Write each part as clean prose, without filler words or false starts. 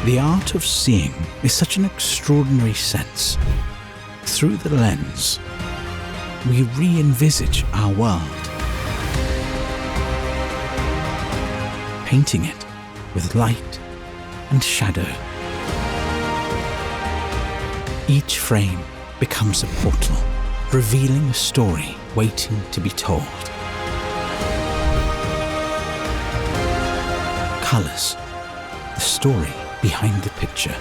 The art of seeing is such an extraordinary sense. Through the lens, we re-envisage our world, painting it with light and shadow. Each frame becomes a portal, revealing a story waiting to be told. Colors, the story behind the picture.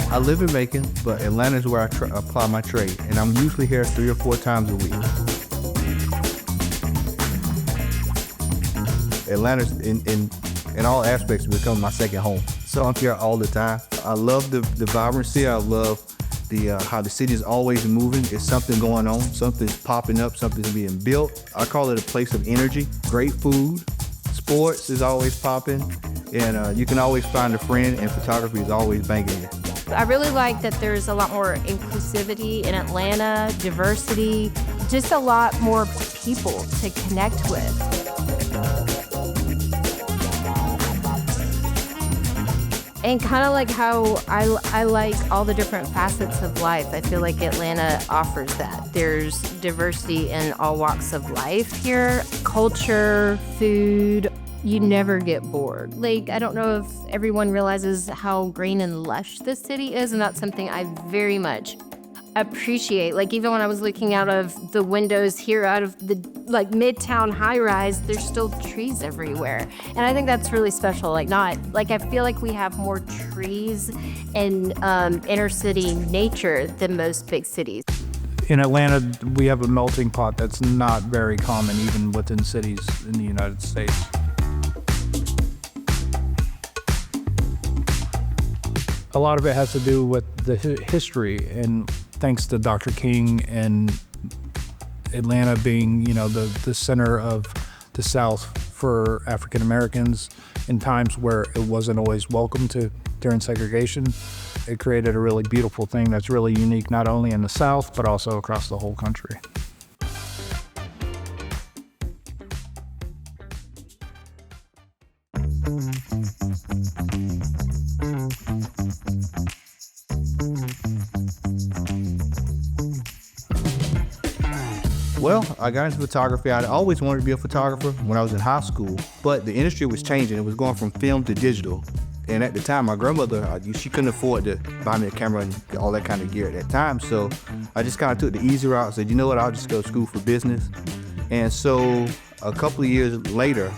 I live in Macon, but Atlanta is where I apply my trade, and I'm usually here 3 or 4 times a week. Atlanta's in all aspects become my second home. So I'm here all the time. I love the vibrancy. I love how the city is always moving. It's something going on, something's popping up, something's being built. I call it a place of energy. Great food, sports is always popping, and you can always find a friend, and photography is always banging you. I really like that there's a lot more inclusivity in Atlanta, diversity, just a lot more people to connect with. And kind of like how I like all the different facets of life. I feel like Atlanta offers that. There's diversity in all walks of life here. Culture, food, you never get bored. Like, I don't know if everyone realizes how green and lush this city is, and that's something I very much appreciate. Like, even when I was looking out of the windows here, out of the midtown high rise, there's still trees everywhere. And I think that's really special. I feel like we have more trees in inner city nature than most big cities. In Atlanta, we have a melting pot that's not very common even within cities in the United States. A lot of it has to do with the history, and thanks to Dr. King and Atlanta being, the center of the South for African Americans in times where it wasn't always welcome to during segregation. It created a really beautiful thing that's really unique, not only in the South, but also across the whole country. Well, I got into photography. I always wanted to be a photographer when I was in high school, but the industry was changing. It was going from film to digital. And at the time, my grandmother, she couldn't afford to buy me a camera and all that kind of gear at that time. So I just kind of took the easy route and said, you know what, I'll just go to school for business. And so a couple of years later,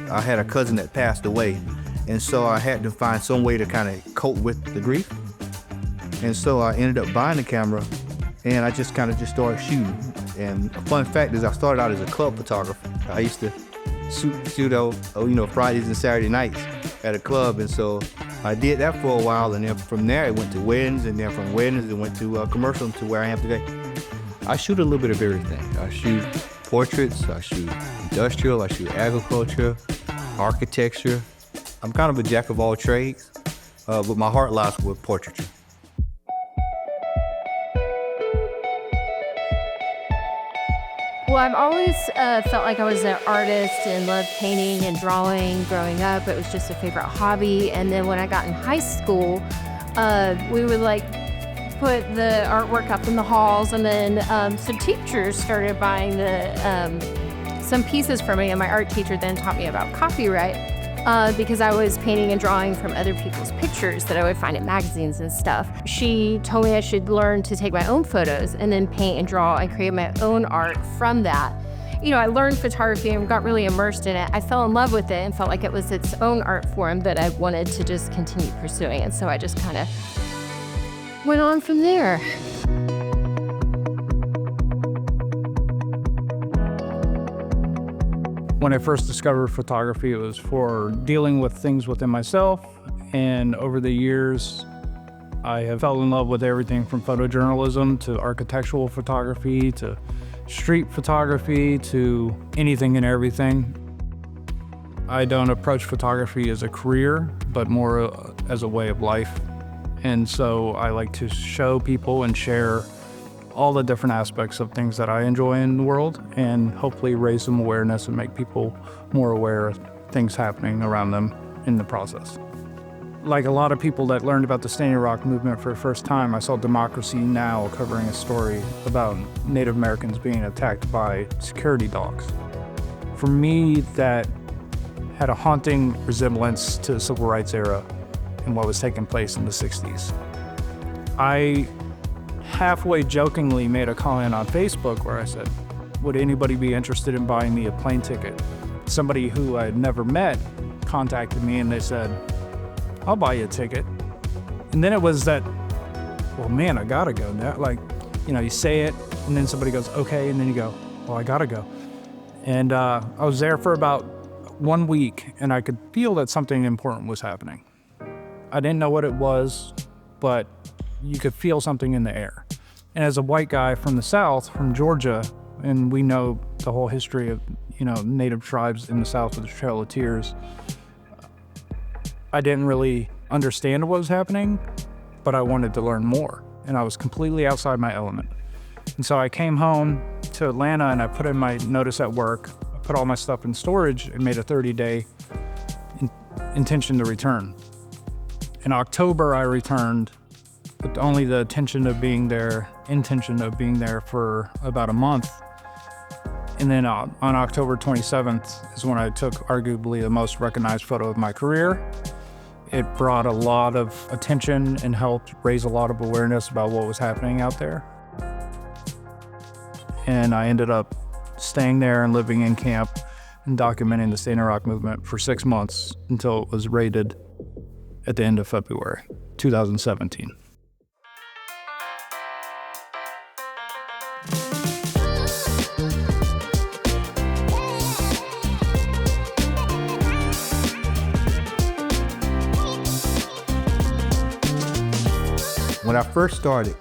I had a cousin that passed away. And so I had to find some way to kind of cope with the grief. And so I ended up buying a camera, and I just kind of started shooting. And a fun fact is I started out as a club photographer. I used to shoot Fridays and Saturday nights at a club, and so I did that for a while, and then from there it went to weddings, and then from weddings it went to commercial to where I am today. I shoot a little bit of everything. I shoot portraits, I shoot industrial, I shoot agriculture, architecture. I'm kind of a jack of all trades, but my heart lies with portraiture. Well, I've always felt like I was an artist and loved painting and drawing growing up. It was just a favorite hobby. And then when I got in high school, we would put the artwork up in the halls, and then some teachers started buying some pieces from me, and my art teacher then taught me about copyright. Because I was painting and drawing from other people's pictures that I would find in magazines and stuff. She told me I should learn to take my own photos and then paint and draw and create my own art from that. I learned photography and got really immersed in it. I fell in love with it and felt like it was its own art form that I wanted to just continue pursuing. And so I just kind of went on from there. When I first discovered photography, it was for dealing with things within myself, and over the years, I have fell in love with everything from photojournalism to architectural photography to street photography to anything and everything. I don't approach photography as a career, but more as a way of life. And so I like to show people and share all the different aspects of things that I enjoy in the world, and hopefully raise some awareness and make people more aware of things happening around them in the process. Like a lot of people that learned about the Standing Rock movement for the first time, I saw Democracy Now! Covering a story about Native Americans being attacked by security dogs. For me, that had a haunting resemblance to the Civil Rights era and what was taking place in the 60s. I halfway jokingly made a comment on Facebook where I said, would anybody be interested in buying me a plane ticket? Somebody who I had never met contacted me and they said, I'll buy you a ticket. And then it was that, well, man, I gotta go now. Like, you say it and then somebody goes, okay. And then you go, well, I gotta go. And I was there for about 1 week and I could feel that something important was happening. I didn't know what it was, but you could feel something in the air. And as a white guy from the South, from Georgia, and we know the whole history of, Native tribes in the South with the Trail of Tears, I didn't really understand what was happening, but I wanted to learn more. And I was completely outside my element. And so I came home to Atlanta and I put in my notice at work, I put all my stuff in storage and made a 30-day intention to return. In October, I returned with only the intention of being there for about a month. And then on October 27th is when I took arguably the most recognized photo of my career. It brought a lot of attention and helped raise a lot of awareness about what was happening out there. And I ended up staying there and living in camp and documenting the Standing Rock movement for 6 months until it was raided at the end of February 2017. When I first started,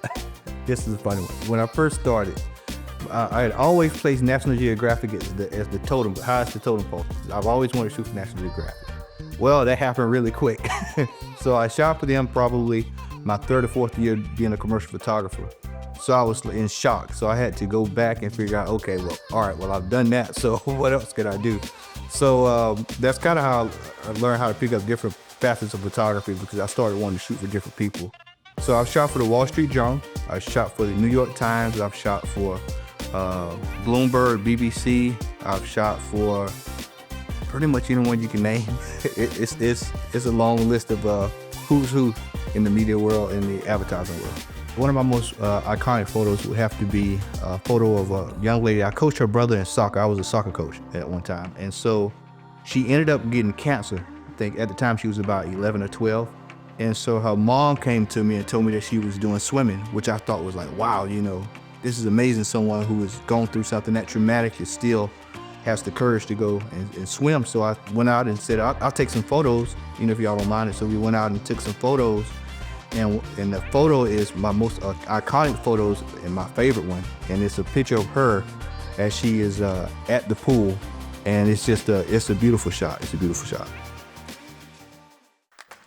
this is a funny one. When I first started, I had always placed National Geographic as the totem, the highest the totem pole. I've always wanted to shoot for National Geographic. Well, that happened really quick. So I shot for them probably my third or fourth year being a commercial photographer. So I was in shock. So I had to go back and figure out, okay, well, all right, well, I've done that. So what else could I do? So that's kind of how I learned how to pick up different facets of photography, because I started wanting to shoot for different people. So I've shot for the Wall Street Journal. I shot for the New York Times. I've shot for Bloomberg, BBC. I've shot for pretty much anyone you can name. It's a long list of who's who in the media world and the advertising world. One of my most iconic photos would have to be a photo of a young lady. I coached her brother in soccer. I was a soccer coach at one time. And so she ended up getting cancer. I think at the time she was about 11 or 12. And so her mom came to me and told me that she was doing swimming, which I thought was like, wow, this is amazing. Someone who has gone through something that traumatic is still has the courage to go and swim. So I went out and said, I'll take some photos, if y'all don't mind it. So we went out and took some photos. And the photo is my most iconic photos and my favorite one. And it's a picture of her as she is at the pool. And it's just it's a beautiful shot. It's a beautiful shot.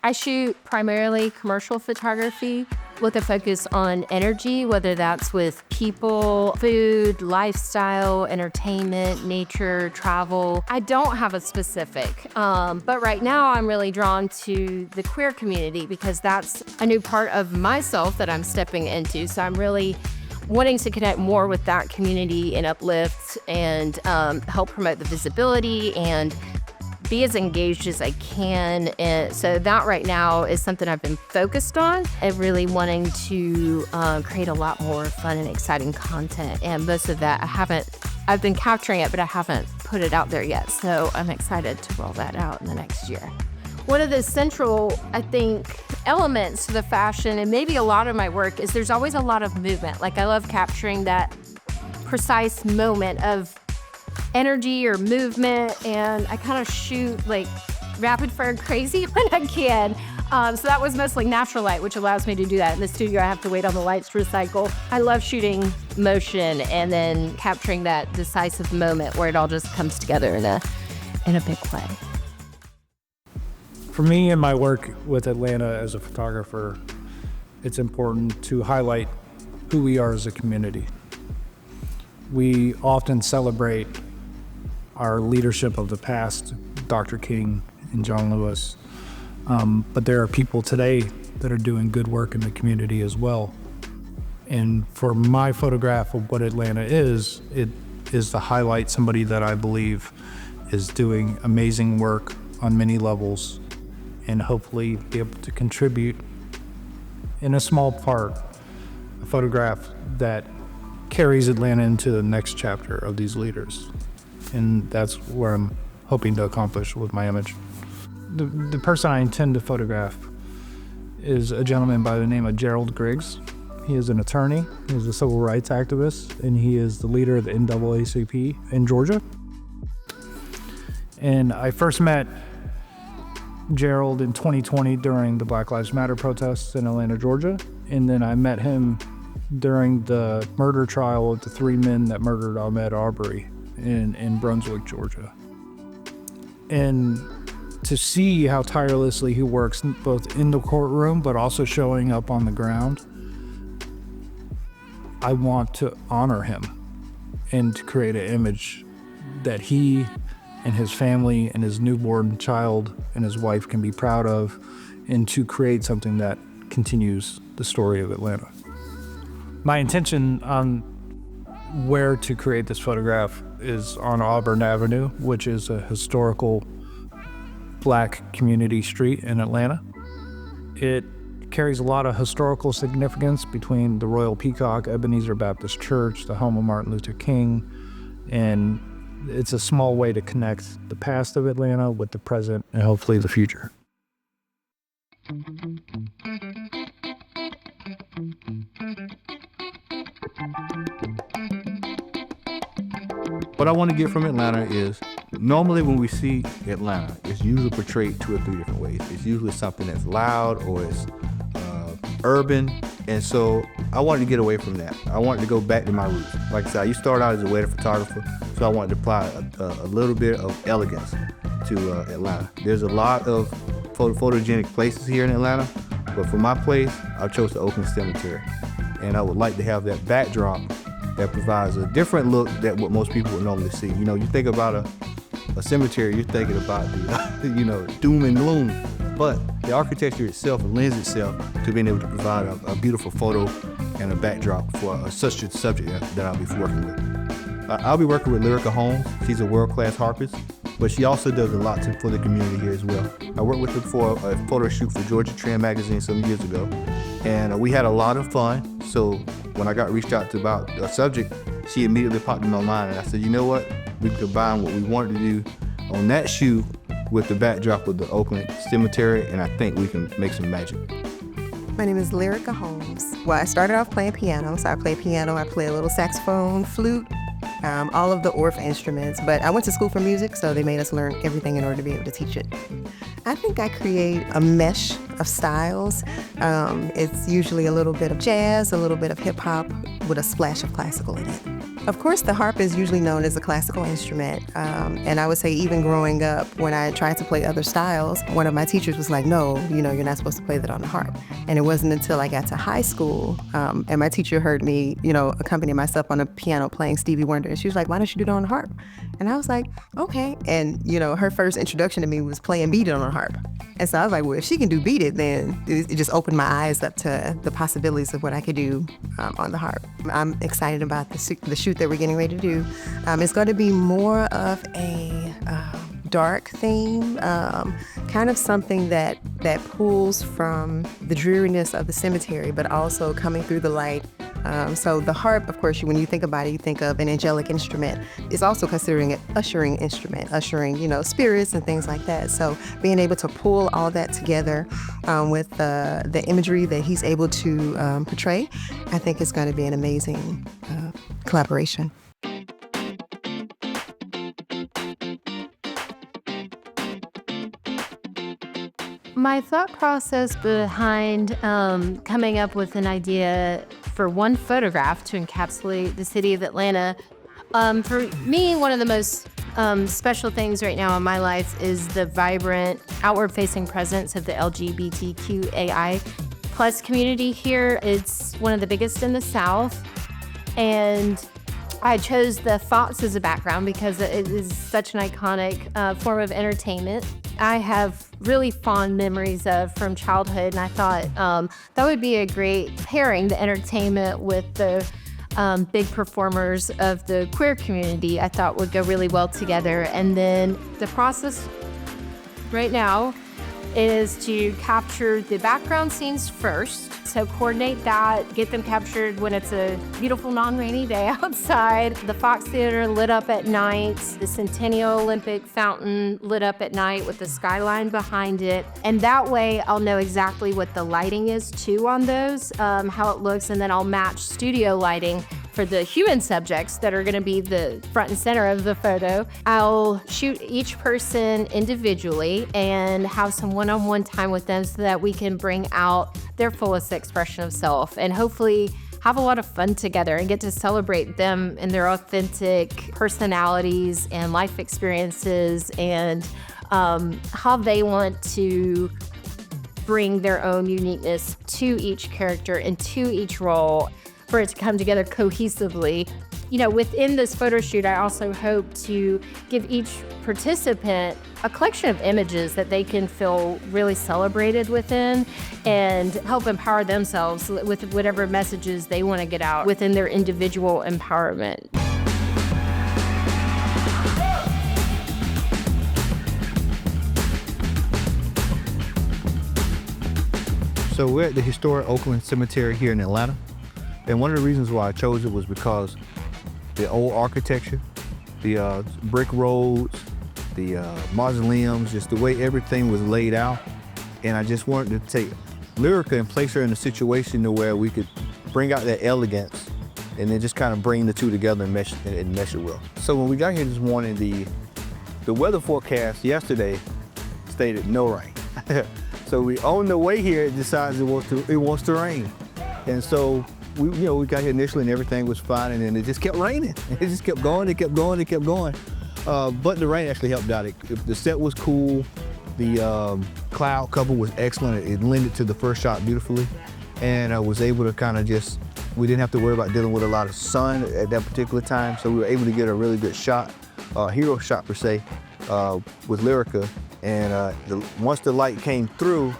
I shoot primarily commercial photography with a focus on energy, whether that's with people, food, lifestyle, entertainment, nature, travel. I don't have a specific, but right now I'm really drawn to the queer community because that's a new part of myself that I'm stepping into. So I'm really wanting to connect more with that community and uplift and help promote the visibility and be as engaged as I can. And so that right now is something I've been focused on and really wanting to create a lot more fun and exciting content. And most of that I've been capturing it, but I haven't put it out there yet. So I'm excited to roll that out in the next year. One of the central, I think, elements to the fashion and maybe a lot of my work is there's always a lot of movement. Like I love capturing that precise moment of energy or movement, and I kind of shoot like rapid fire crazy when I can. So that was mostly natural light, which allows me to do that. In the studio, I have to wait on the lights to recycle. I love shooting motion and then capturing that decisive moment where it all just comes together in a big way. For me and my work with Atlanta as a photographer, it's important to highlight who we are as a community. We often celebrate our leadership of the past, Dr. King and John Lewis, but there are people today that are doing good work in the community as well. And for my photograph of what Atlanta is, it is to highlight somebody that I believe is doing amazing work on many levels and hopefully be able to contribute in a small part, a photograph that carries Atlanta into the next chapter of these leaders. And that's where I'm hoping to accomplish with my image. The person I intend to photograph is a gentleman by the name of Gerald Griggs. He is an attorney, he's a civil rights activist, and he is the leader of the NAACP in Georgia. And I first met Gerald in 2020 during the Black Lives Matter protests in Atlanta, Georgia. And then I met him during the murder trial of the 3 men that murdered Ahmaud Arbery in Brunswick, Georgia. And to see how tirelessly he works both in the courtroom but also showing up on the ground, I want to honor him and to create an image that he and his family and his newborn child and his wife can be proud of, and to create something that continues the story of Atlanta. My intention on where to create this photograph is on Auburn Avenue, which is a historical Black community street in Atlanta. It carries a lot of historical significance between the Royal Peacock, Ebenezer Baptist Church, the home of Martin Luther King, and it's a small way to connect the past of Atlanta with the present and hopefully the future. What I want to get from Atlanta is, normally when we see Atlanta, it's usually portrayed 2 or 3 different ways. It's usually something that's loud or it's urban, and so I wanted to get away from that. I wanted to go back to my roots. Like I said, I used to start out as a wedding photographer, so I wanted to apply a little bit of elegance to Atlanta. There's a lot of photogenic places here in Atlanta, but for my place, I chose the Oakland Cemetery, and I would like to have that backdrop that provides a different look than what most people would normally see. You know, you think about a cemetery, you're thinking about the doom and gloom, but the architecture itself lends itself to being able to provide a beautiful photo and a backdrop for such a subject that I'll be working with. I'll be working with Lyrica Holmes. She's a world-class harpist, but she also does a lot for the community here as well. I worked with her for a photo shoot for Georgia Trend magazine some years ago, and we had a lot of fun. So when I got reached out to about a subject, she immediately popped in my mind, and I said, you know what? We can combine what we wanted to do on that shoot with the backdrop of the Oakland Cemetery, and I think we can make some magic. My name is Lyrica Holmes. Well, I started off playing piano, so I play piano, I play a little saxophone, flute, all of the Orff instruments, but I went to school for music, so they made us learn everything in order to be able to teach it. I think I create a mesh of styles. It's usually a little bit of jazz, a little bit of hip hop with a splash of classical in it. Of course, the harp is usually known as a classical instrument, and I would say even growing up, when I tried to play other styles, one of my teachers was like, no, you're not supposed to play that on the harp. And it wasn't until I got to high school, and my teacher heard me, accompany myself on a piano playing Stevie Wonder, and she was like, why don't you do it on the harp? And I was like, okay. And, her first introduction to me was playing Beat It on the harp. And so I was like, well, if she can do Beat It, then it just opened my eyes up to the possibilities of what I could do on the harp. I'm excited about the shoot that we're getting ready to do. It's going to be more of a dark theme, kind of something that pulls from the dreariness of the cemetery, but also coming through the light. So the harp, of course, when you think about it, you think of an angelic instrument. It's also considering an ushering instrument, ushering, spirits and things like that. So being able to pull all that together with the imagery that he's able to portray, I think it's going to be an amazing collaboration. My thought process behind coming up with an idea for one photograph to encapsulate the city of Atlanta For me, one of the most special things right now in my life is the vibrant, outward-facing presence of the LGBTQAI plus community here. It's one of the biggest in the South, and I chose the fox as a background because it is such an iconic form of entertainment. I have really fond memories of from childhood, and I thought that would be a great pairing, the entertainment with the big performers of the queer community. I thought would go really well together. And then the process right now is to capture the background scenes first. So coordinate that, get them captured when it's a beautiful non-rainy day outside. The Fox Theater lit up at night, the Centennial Olympic Fountain lit up at night with the skyline behind it. And that way I'll know exactly what the lighting is too on those, how it looks, and then I'll match studio lighting for the human subjects that are gonna be the front and center of the photo. I'll shoot each person individually and have some one-on-one time with them so that we can bring out their fullest expression of self and hopefully have a lot of fun together and get to celebrate them and their authentic personalities and life experiences and how they want to bring their own uniqueness to each character and to each role for it to come together cohesively. You know, within this photo shoot, I also hope to give each participant a collection of images that they can feel really celebrated within and help empower themselves with whatever messages they want to get out within their individual empowerment. So we're at the historic Oakland Cemetery here in Atlanta. And one of the reasons why I chose it was because the old architecture, the brick roads, the mausoleums, just the way everything was laid out. And I just wanted to take Lyrica and place her in a situation to where we could bring out that elegance and then just kind of bring the two together and mesh it well. So when we got here this morning, the weather forecast yesterday stated no rain. So we on the way here, it decides it wants to rain. And so we got here initially and everything was fine, and then it just kept raining. It just kept going, it kept going, it kept going. But the rain actually helped out. The set was cool. The cloud cover was excellent. It lended to the first shot beautifully. And I was able to kind of we didn't have to worry about dealing with a lot of sun at that particular time. So we were able to get a really good shot, hero shot per se, with Lyrica. And once the light came through,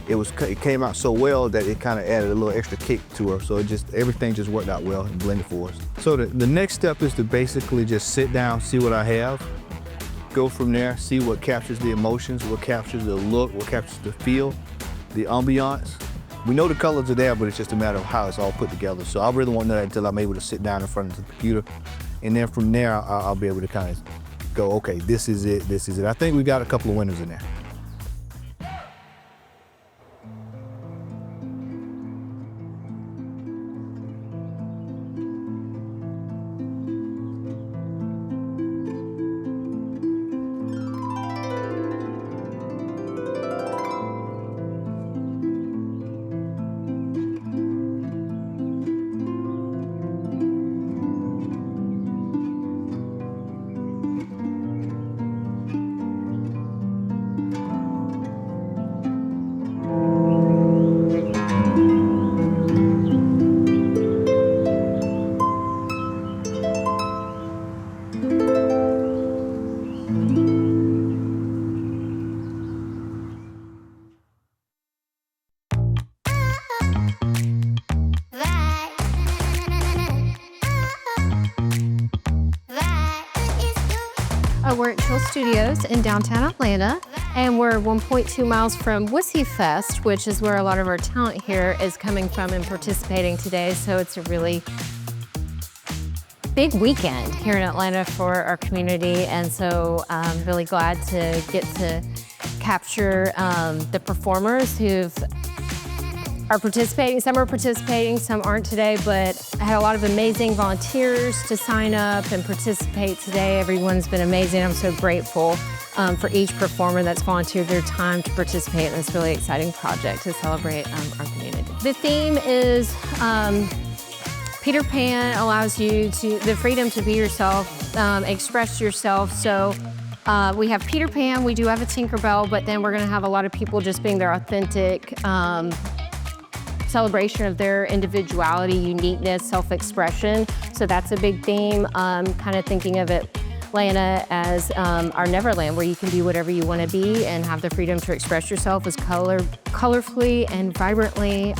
it came out so well that it kind of added a little extra kick to her. So everything just worked out well and blended for us. So the next step is to basically just sit down, see what I have, go from there, see what captures the emotions, what captures the look, what captures the feel, the ambiance. We know the colors are there, but it's just a matter of how it's all put together. So I really won't know that until I'm able to sit down in front of the computer. And then from there, I'll be able to kind of go, okay, this is it, this is it. I think we got a couple of winners in there. We're at Chill Studios in downtown Atlanta, and we're 1.2 miles from Wussy Fest, which is where a lot of our talent here is coming from and participating today. So it's a really big weekend here in Atlanta for our community, and so I'm really glad to get to capture the performers are participating. Some are participating, some aren't today, but I had a lot of amazing volunteers to sign up and participate today. Everyone's been amazing. I'm so grateful for each performer that's volunteered their time to participate in this really exciting project to celebrate our community. The theme is Peter Pan allows you the freedom to be yourself, express yourself. So we have Peter Pan, we do have a Tinkerbell, but then we're gonna have a lot of people just being their authentic celebration of their individuality, uniqueness, self-expression. So that's a big theme. Kind of thinking of Atlanta as our Neverland, where you can be whatever you want to be and have the freedom to express yourself as colorfully and vibrantly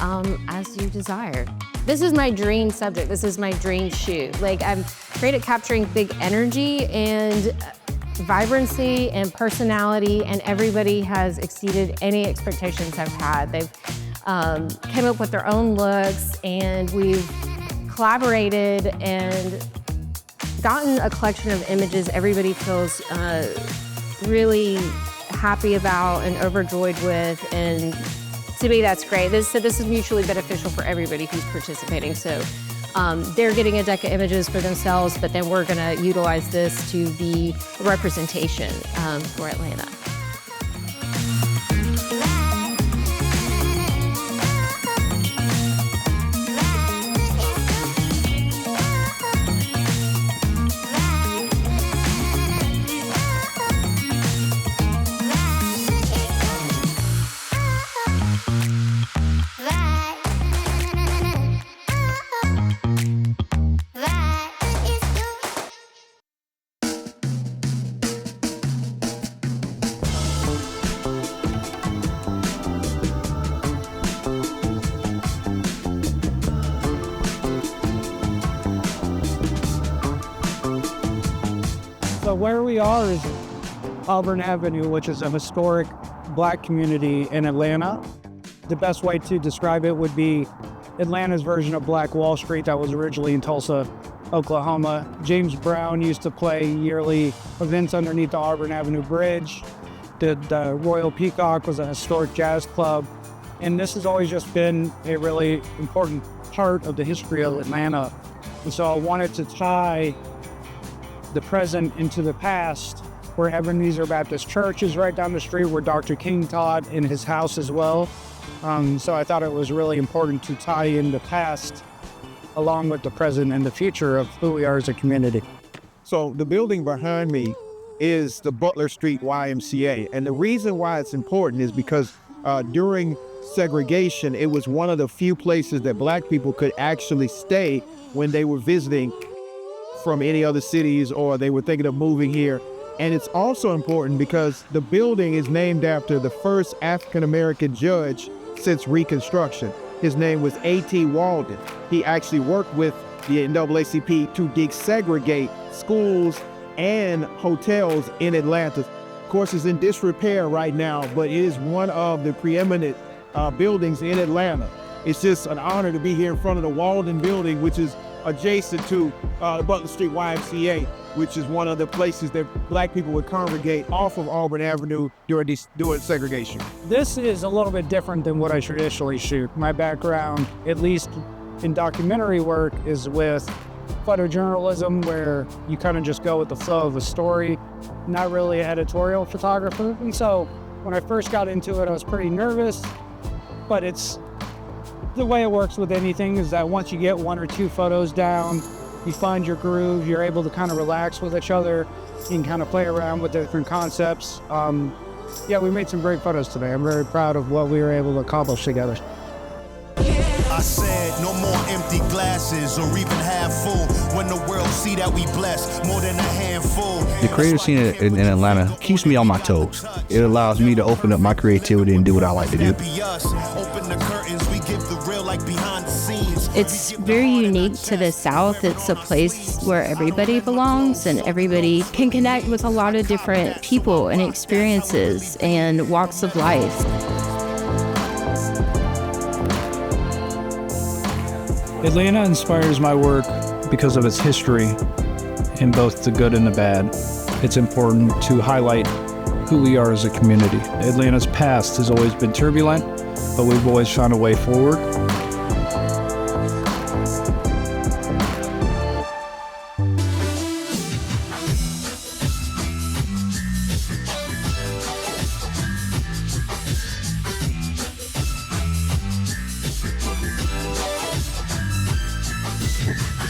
as you desire. This is my dream subject. This is my dream shoot. Like, I'm great at capturing big energy and vibrancy and personality, and everybody has exceeded any expectations I've had. They've came up with their own looks, and we've collaborated and gotten a collection of images everybody feels really happy about and overjoyed with, and to me that's great. This is mutually beneficial for everybody who's participating. So they're getting a deck of images for themselves, but then we're gonna utilize this to be a representation for Atlanta. So where we are is Auburn Avenue, which is a historic Black community in Atlanta. The best way to describe it would be Atlanta's version of Black Wall Street that was originally in Tulsa, Oklahoma. James Brown used to play yearly events underneath the Auburn Avenue Bridge. The Royal Peacock was a historic jazz club. And this has always just been a really important part of the history of Atlanta. And so I wanted to tie the present into the past, where Ebenezer Baptist Church is right down the street, where Dr. King taught in his house as well. So I thought it was really important to tie in the past along with the present and the future of who we are as a community. So the building behind me is the Butler Street YMCA. And the reason why it's important is because during segregation, it was one of the few places that Black people could actually stay when they were visiting from any other cities or they were thinking of moving here. And it's also important because the building is named after the first African-American judge since Reconstruction. His name was A.T. Walden. He actually worked with the NAACP to desegregate schools and hotels in Atlanta. Of course, it's in disrepair right now, but it is one of the preeminent buildings in Atlanta. It's just an honor to be here in front of the Walden building, which is adjacent to the Butler Street YMCA, which is one of the places that Black people would congregate off of Auburn Avenue during segregation. This is a little bit different than what I traditionally shoot. My background, at least in documentary work, is with photojournalism, where you kind of just go with the flow of a story, not really an editorial photographer. And so when I first got into it, I was pretty nervous, but it's the way it works with anything is that once you get one or two photos down, you find your groove, you're able to kind of relax with each other, you can kind of play around with different concepts. Yeah, we made some great photos today. I'm very proud of what we were able to accomplish together. I said no more empty glasses or even half full. When the world see that we blessed more than a handful. The creative scene in Atlanta keeps me on my toes. It allows me to open up my creativity and do what I like to do. Open the curtains, we give the real like behind the scenes. It's very unique to the South. It's a place where everybody belongs and everybody can connect with a lot of different people and experiences and walks of life. Atlanta inspires my work because of its history, in both the good and the bad. It's important to highlight who we are as a community. Atlanta's past has always been turbulent, but we've always found a way forward. Neverland.